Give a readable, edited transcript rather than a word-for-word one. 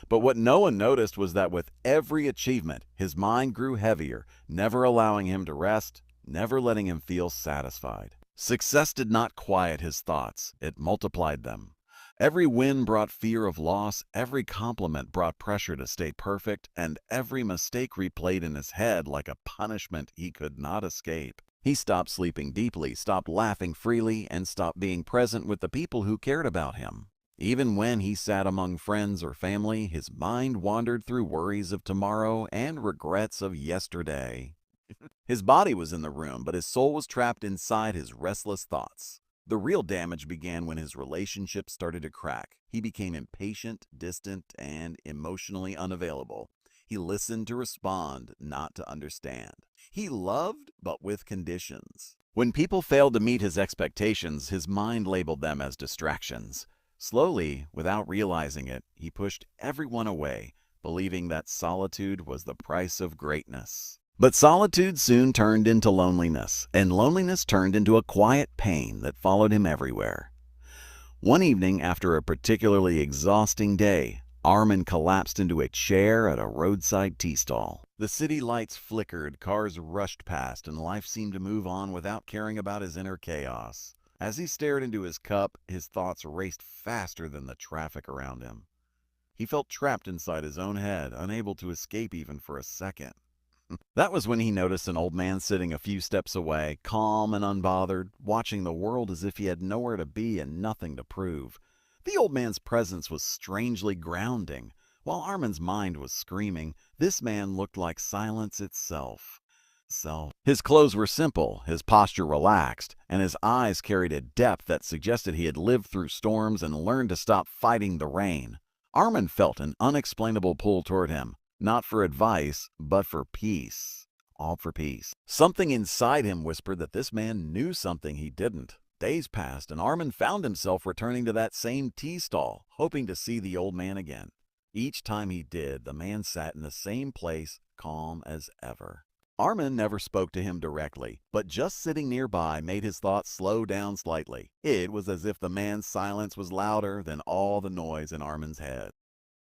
But what no one noticed was that with every achievement, his mind grew heavier, never allowing him to rest, never letting him feel satisfied. Success did not quiet his thoughts, it multiplied them. Every win brought fear of loss, every compliment brought pressure to stay perfect, and every mistake replayed in his head like a punishment he could not escape. He stopped sleeping deeply, stopped laughing freely, and stopped being present with the people who cared about him. Even when he sat among friends or family, his mind wandered through worries of tomorrow and regrets of yesterday. His body was in the room, but his soul was trapped inside his restless thoughts. The real damage began when his relationships started to crack. He became impatient, distant, and emotionally unavailable. He listened to respond, not to understand. He loved, but with conditions. When people failed to meet his expectations, his mind labeled them as distractions. Slowly, without realizing it, he pushed everyone away, believing that solitude was the price of greatness. But solitude soon turned into loneliness, and loneliness turned into a quiet pain that followed him everywhere. One evening, after a particularly exhausting day, Armin collapsed into a chair at a roadside tea stall. The city lights flickered, cars rushed past, and life seemed to move on without caring about his inner chaos. As he stared into his cup, his thoughts raced faster than the traffic around him. He felt trapped inside his own head, unable to escape even for a second. That was when he noticed an old man sitting a few steps away, calm and unbothered, watching the world as if he had nowhere to be and nothing to prove. The old man's presence was strangely grounding. While Armin's mind was screaming, this man looked like silence itself. His clothes were simple, his posture relaxed, and his eyes carried a depth that suggested he had lived through storms and learned to stop fighting the rain. Armin felt an unexplainable pull toward him. Not for advice, but for peace. All for peace. Something inside him whispered that this man knew something he didn't. Days passed, and Armin found himself returning to that same tea stall, hoping to see the old man again. Each time he did, the man sat in the same place, calm as ever. Armin never spoke to him directly, but just sitting nearby made his thoughts slow down slightly. It was as if the man's silence was louder than all the noise in Armin's head.